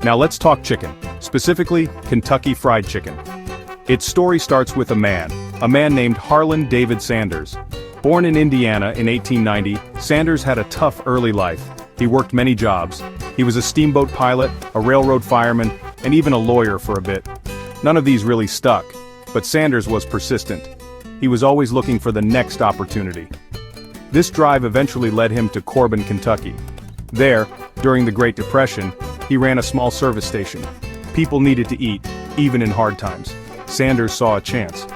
Now let's talk chicken, specifically Kentucky Fried Chicken. Its story starts with a man named Harland David Sanders. Born in Indiana in 1890, Sanders had a tough early life. He worked many jobs. He was a steamboat pilot, a railroad fireman, and even a lawyer for a bit. None of these really stuck, but Sanders was persistent. He was always looking for the next opportunity. This drive eventually led him to Corbin, Kentucky. There, during the Great Depression, he ran a small service station. People needed to eat, even in hard times. Sanders saw a chance.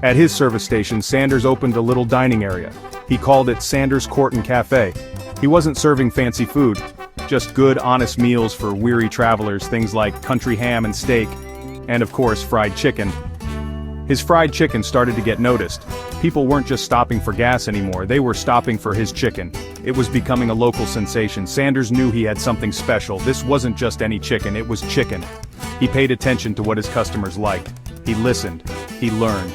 At his service station, Sanders opened a little dining area. He called it Sanders Court and Cafe. He wasn't serving fancy food, just good, honest meals for weary travelers, things like country ham and steak, and of course, fried chicken. His fried chicken started to get noticed. People weren't just stopping for gas anymore, they were stopping for his chicken. It was becoming a local sensation. Sanders knew he had something special. This wasn't just any chicken, it was chicken. He paid attention to what his customers liked. He listened. He learned.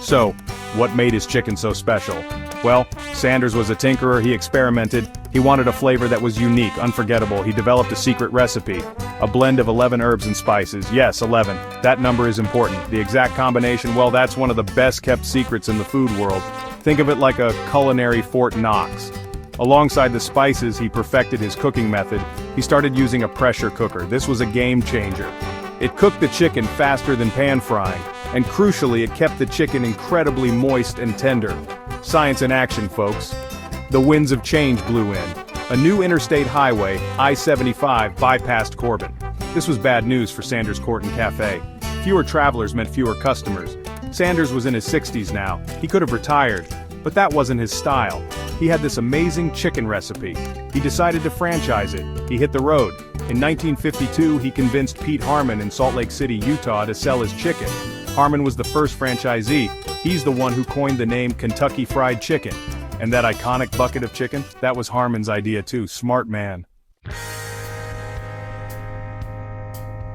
So, what made his chicken so special? Well, Sanders was a tinkerer, he experimented. He wanted a flavor that was unique, unforgettable. He developed a secret recipe. A blend of 11 herbs and spices. Yes, 11. That number is important. The exact combination, well, that's one of the best kept secrets in the food world. Think of it like a culinary Fort Knox. Alongside the spices, he perfected his cooking method. He started using a pressure cooker. This was a game changer. It cooked the chicken faster than pan frying, and crucially, it kept the chicken incredibly moist and tender. Science in action, folks. The winds of change blew in. A new interstate highway, I-75, bypassed Corbin. This was bad news for Sanders Court and Cafe. Fewer travelers meant fewer customers. Sanders was in his 60s now. He could have retired, but that wasn't his style. He had this amazing chicken recipe. He decided to franchise it. He hit the road. In 1952, he convinced Pete Harmon in Salt Lake City, Utah to sell his chicken. Harmon was the first franchisee. He's the one who coined the name Kentucky Fried Chicken. And that iconic bucket of chicken? That was Harmon's idea too. Smart man.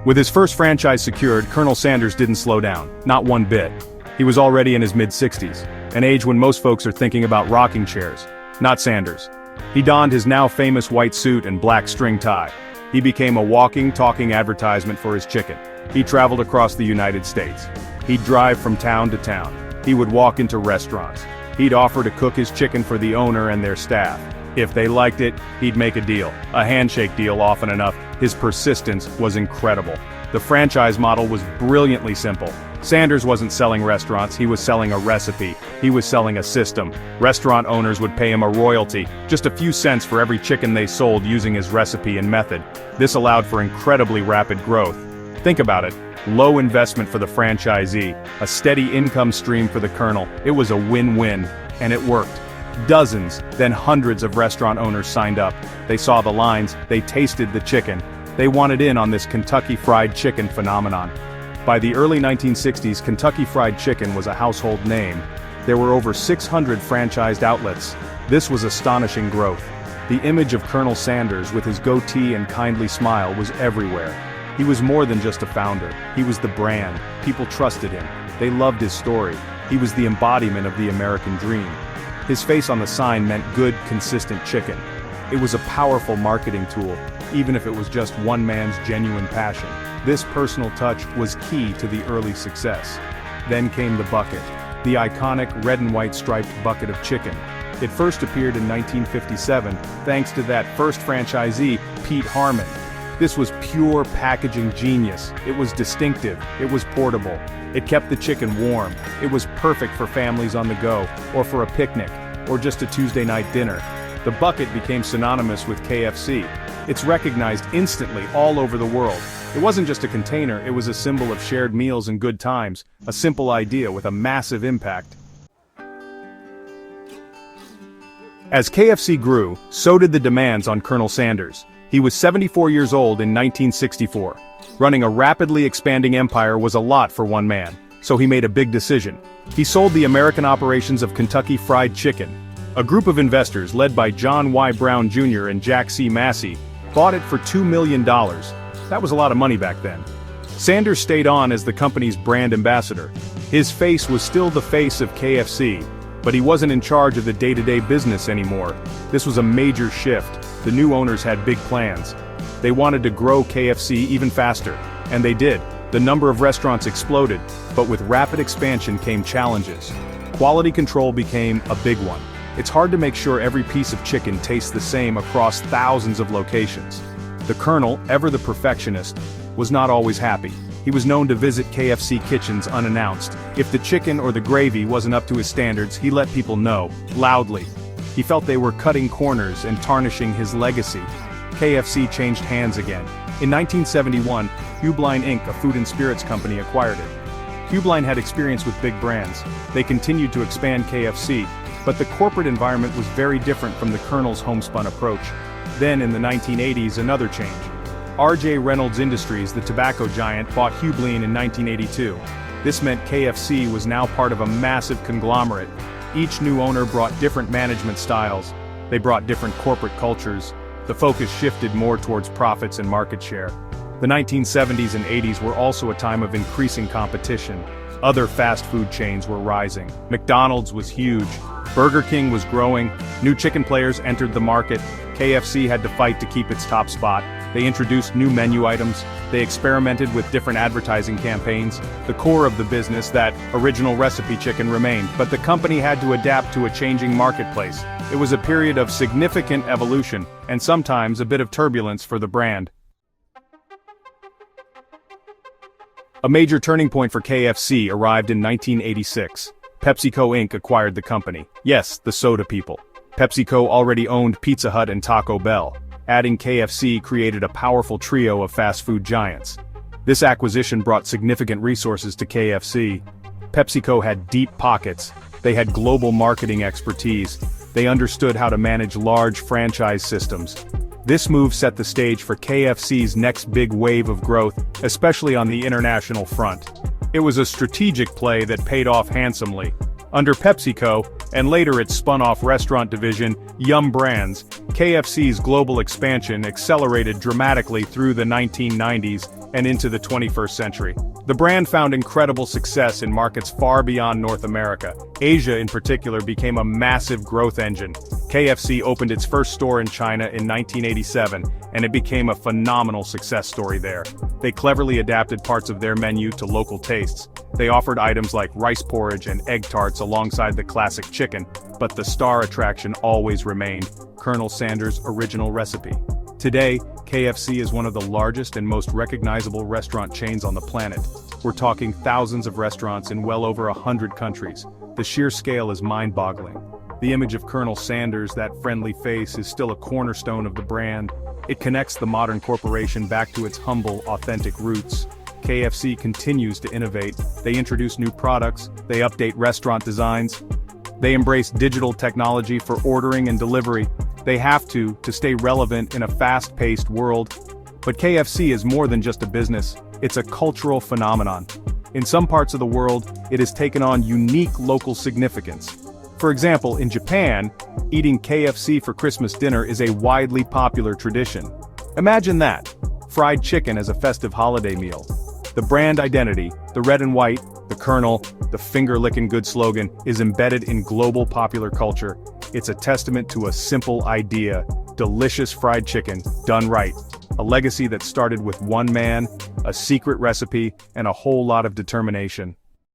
With his first franchise secured, Colonel Sanders didn't slow down. Not one bit. He was already in his mid-60s, an age when most folks are thinking about rocking chairs. Not Sanders. He donned his now famous white suit and black string tie. He became a walking, talking advertisement for his chicken. He traveled across the United States. He'd drive from town to town. He would walk into restaurants. He'd offer to cook his chicken for the owner and their staff. If they liked it, he'd make a deal. A handshake deal often enough. His persistence was incredible. The franchise model was brilliantly simple. Sanders wasn't selling restaurants, he was selling a recipe. He was selling a system. Restaurant owners would pay him a royalty, just a few cents for every chicken they sold using his recipe and method. This allowed for incredibly rapid growth. Think about it. Low investment for the franchisee, a steady income stream for the Colonel. It was a win-win, and it worked. Dozens, then hundreds of restaurant owners signed up. They saw the lines, they tasted the chicken. They wanted in on this Kentucky Fried Chicken phenomenon. By the early 1960s, Kentucky Fried Chicken was a household name. There were over 600 franchised outlets. This was astonishing growth. The image of Colonel Sanders with his goatee and kindly smile was everywhere. He was more than just a founder. He was the brand. People trusted him. They loved his story. He was the embodiment of the American dream. His face on the sign meant good, consistent chicken. It was a powerful marketing tool, even if it was just one man's genuine passion. This personal touch was key to the early success. Then came the bucket, the iconic red and white striped bucket of chicken. It first appeared in 1957, thanks to that first franchisee, Pete Harmon. This was pure packaging genius. It was distinctive. It was portable. It kept the chicken warm. It was perfect for families on the go, or for a picnic, or just a Tuesday night dinner. The bucket became synonymous with KFC. It's recognized instantly all over the world. It wasn't just a container, it was a symbol of shared meals and good times, a simple idea with a massive impact. As KFC grew, so did the demands on Colonel Sanders. He was 74 years old in 1964. Running a rapidly expanding empire was a lot for one man, so he made a big decision. He sold the American operations of Kentucky Fried Chicken. A group of investors led by John Y. Brown Jr. and Jack C. Massey bought it for $2 million. That was a lot of money back then. Sanders stayed on as the company's brand ambassador. His face was still the face of KFC, but he wasn't in charge of the day-to-day business anymore. This was a major shift. The new owners had big plans. They wanted to grow KFC even faster, and they did. The number of restaurants exploded, but with rapid expansion came challenges. Quality control became a big one. It's hard to make sure every piece of chicken tastes the same across thousands of locations. The Colonel, ever the perfectionist, was not always happy. He was known to visit KFC kitchens unannounced. If the chicken or the gravy wasn't up to his standards, he let people know, loudly. He felt they were cutting corners and tarnishing his legacy. KFC changed hands again. In 1971, Hueblein Inc., a food and spirits company, acquired it. Hueblein had experience with big brands. They continued to expand KFC, but the corporate environment was very different from the Colonel's homespun approach. Then in the 1980s, another change. R.J. Reynolds Industries, the tobacco giant, bought Hueblein in 1982. This meant KFC was now part of a massive conglomerate. Each new owner brought different management styles. They brought different corporate cultures. The focus shifted more towards profits and market share. The 1970s and 80s were also a time of increasing competition. Other fast food chains were rising. McDonald's was huge. Burger King was growing. New chicken players entered the market. KFC had to fight to keep its top spot. They introduced new menu items. They experimented with different advertising campaigns. The core of the business, that original recipe chicken, remained, but the company had to adapt to a changing marketplace. It was a period of significant evolution, and sometimes a bit of turbulence for the brand. A major turning point for KFC arrived in 1986. PepsiCo Inc. acquired the company. Yes, the soda people. PepsiCo already owned Pizza Hut and Taco Bell. Adding KFC created a powerful trio of fast food giants. This acquisition brought significant resources to KFC. PepsiCo had deep pockets. They had global marketing expertise. They understood how to manage large franchise systems. This move set the stage for KFC's next big wave of growth, especially on the international front. It was a strategic play that paid off handsomely. Under PepsiCo, and later its spun-off restaurant division, Yum Brands, KFC's global expansion accelerated dramatically through the 1990s and into the 21st century. The brand found incredible success in markets far beyond North America. Asia in particular became a massive growth engine. KFC opened its first store in China in 1987, and it became a phenomenal success story there. They cleverly adapted parts of their menu to local tastes. They offered items like rice porridge and egg tarts alongside the classic chicken, but the star attraction always remained Colonel Sanders' original recipe. Today, KFC is one of the largest and most recognizable restaurant chains on the planet. We're talking thousands of restaurants in well over 100 countries. The sheer scale is mind-boggling. The image of Colonel Sanders, that friendly face, is still a cornerstone of the brand. It connects the modern corporation back to its humble, authentic roots. KFC continues to innovate. They introduce new products, they update restaurant designs. They embrace digital technology for ordering and delivery. They have to stay relevant in a fast-paced world. But KFC is more than just a business, it's a cultural phenomenon. In some parts of the world, it has taken on unique local significance. For example, in Japan, eating KFC for Christmas dinner is a widely popular tradition. Imagine that, fried chicken as a festive holiday meal. The brand identity, the red and white, the Colonel, the finger-licking good slogan, is embedded in global popular culture. It's a testament to a simple idea: delicious fried chicken, done right. A legacy that started with one man, a secret recipe, and a whole lot of determination.